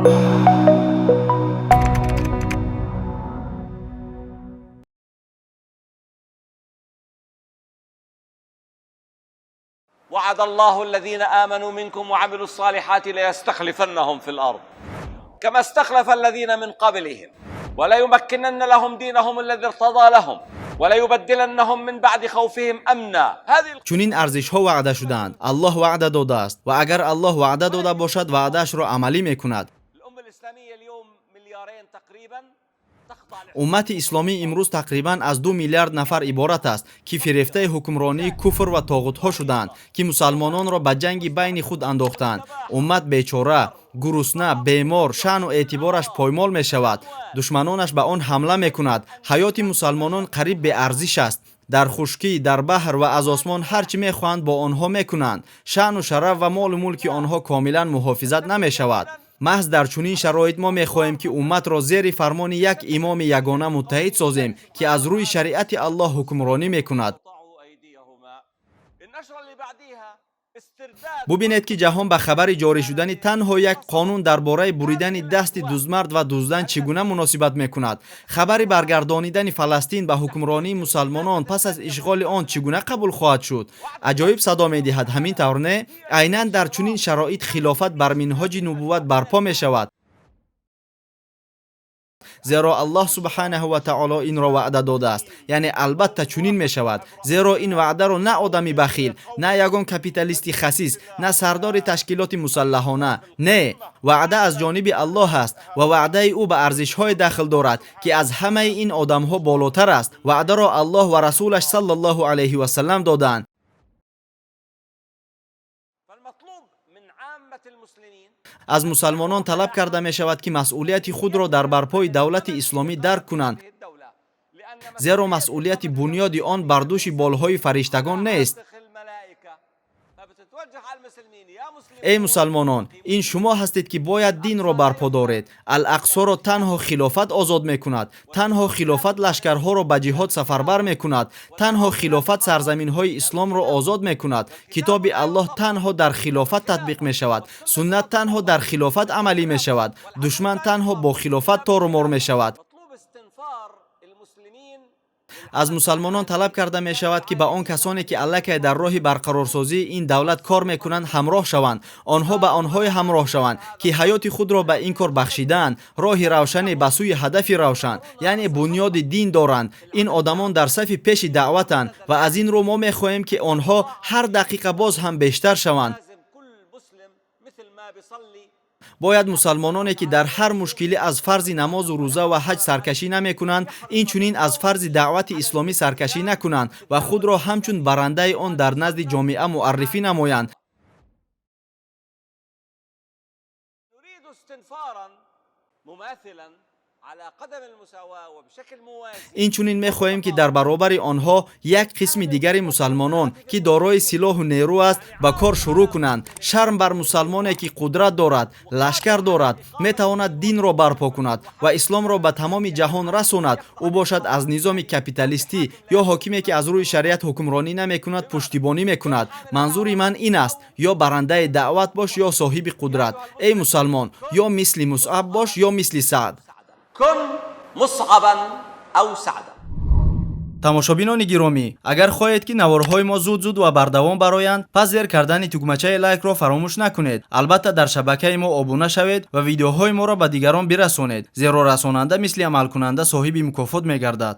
وعد الله الذين آمنوا منكم وعملوا الصالحات ليستخلفنهم في الأرض كما استخلف الذين من قبلهم وليمكنن لهم دينهم الذي ارتضى لهم وليبدلنهم من بعد خوفهم امنا. چنین ارزش‌ها وعده شدند. الله وعده داده است و اگر الله وعده داده باشد وعده‌اش را عملی می‌کند. امت اسلامی امروز تقریباً از 2 میلیارد نفر عبارت است که فریفته حکمرانی کفر و طاغوت‌ها شدند که مسلمانان را به جنگ بین خود انداختند. امت بیچاره، گرسنه، بیمار، شأن و اعتبارش پایمال می شود. دشمنانش به آن حمله می کند. حیات مسلمانان قریب به ارزش است. در خشکی، در بحر و از آسمان هرچی می خواهند با آنها می کنند. شأن و شرف و مال و ملک آنها کاملا محافظت نمی شود. محض در چنین شرایط ما می‌خواهیم که امت را زیر فرمان یک امام یگانه متحد سازیم که از روی شریعت الله حکمرانی می‌کند. ببینید که جهان به خبر جاری شدن تنها یک قانون درباره بریدن دست دزدمرد و دزدن چگونه مناسبت می‌کند. خبر برگردانیدن فلسطین به حکمرانی مسلمانان پس از اشغال آن چگونه قبول خواهد شد. عجایب صدا می‌دهد. همین طور نه؟ عیناً در چنین شرایط خلافت بر منهاج نبوت برپا می‌شود. زیرا الله سبحانه و تعالی این را وعده داده است. یعنی البته چنین می شود. زیرا این وعده را نه آدمی بخیل، نه یگان کپیتالیستی خسیس، نه سردار تشکیلات مسلحانه، نه، وعده از جانب الله است و وعده او به ارزش‌های داخل دارد که از همه این آدم‌ها بالاتر است. وعده را الله و رسولش صلی الله علیه و سلم دادند. از مسلمانان طلب کرده می شود که مسئولیت خود را در برپای دولت اسلامی درک کنند، زیرا مسئولیت بنیادی آن بر دوش بالهای فرشتگان نیست. ای مسلمانان، این شما هستید که باید دین را برپا دارید. الاقصی را تنها خلافت آزاد می کند. تنها خلافت لشکرها را به جهاد سفربر می کند. تنها خلافت سرزمین های اسلام را آزاد می کند. کتاب الله تنها در خلافت تطبیق می شود. سنت تنها در خلافت عملی می شود. دشمن تنها با خلافت تار و مار می شود. از مسلمانان طلب کرده می شود که به آن کسانی که الکی در راه برقرارسازی این دولت کار می کنند همراه شوند. آنها به آنهای همراه شوند که حیات خود را به این کار بخشیدند. راه روشن به سوی هدف روشن، یعنی بنیاد دین دارند. این آدمان در صف پیش دعوتند و از این رو ما می خواهیم که آنها هر دقیقه باز هم بیشتر شوند. باید مسلمانانی که در هر مشکلی از فرض نماز و روزه و حج سرکشی نمی کنند، این چنین از فرض دعوت اسلامی سرکشی نکنند و خود را همچون برنده آن در نزد جامعه معرفی نمایند. این چنین می‌خواهیم که در برابر آنها یک قسم دیگر مسلمانان که دارای سلاح و نیرو است به کار شروع کنند. شرم بر مسلمانی که قدرت دارد، لشکر دارد، میتواند دین را برپا کند و اسلام را به تمام جهان رساند. او باشد از نظام کپیتالیستی یا حاکمی که از روی شریعت حکمرانی نمی‌کند پشتیبانی می‌کند. منظور من این است: یا برنده دعوت باش یا صاحب قدرت. ای مسلمان، یا مثل مصعب باش یا مثل سعد. کن مصعبا او سعدا. تماشابینان گرامی، اگر خواهید که نوارهای ما زود و بردوام برآیند، پس زیر کردن تکمچه لایک را فراموش نکنید. البته در شبکه ما ابونه شوید و ویدیوهای ما را به دیگران برسانید، زیرا رساننده مثل عمل کننده صاحب مکافات می‌گردد.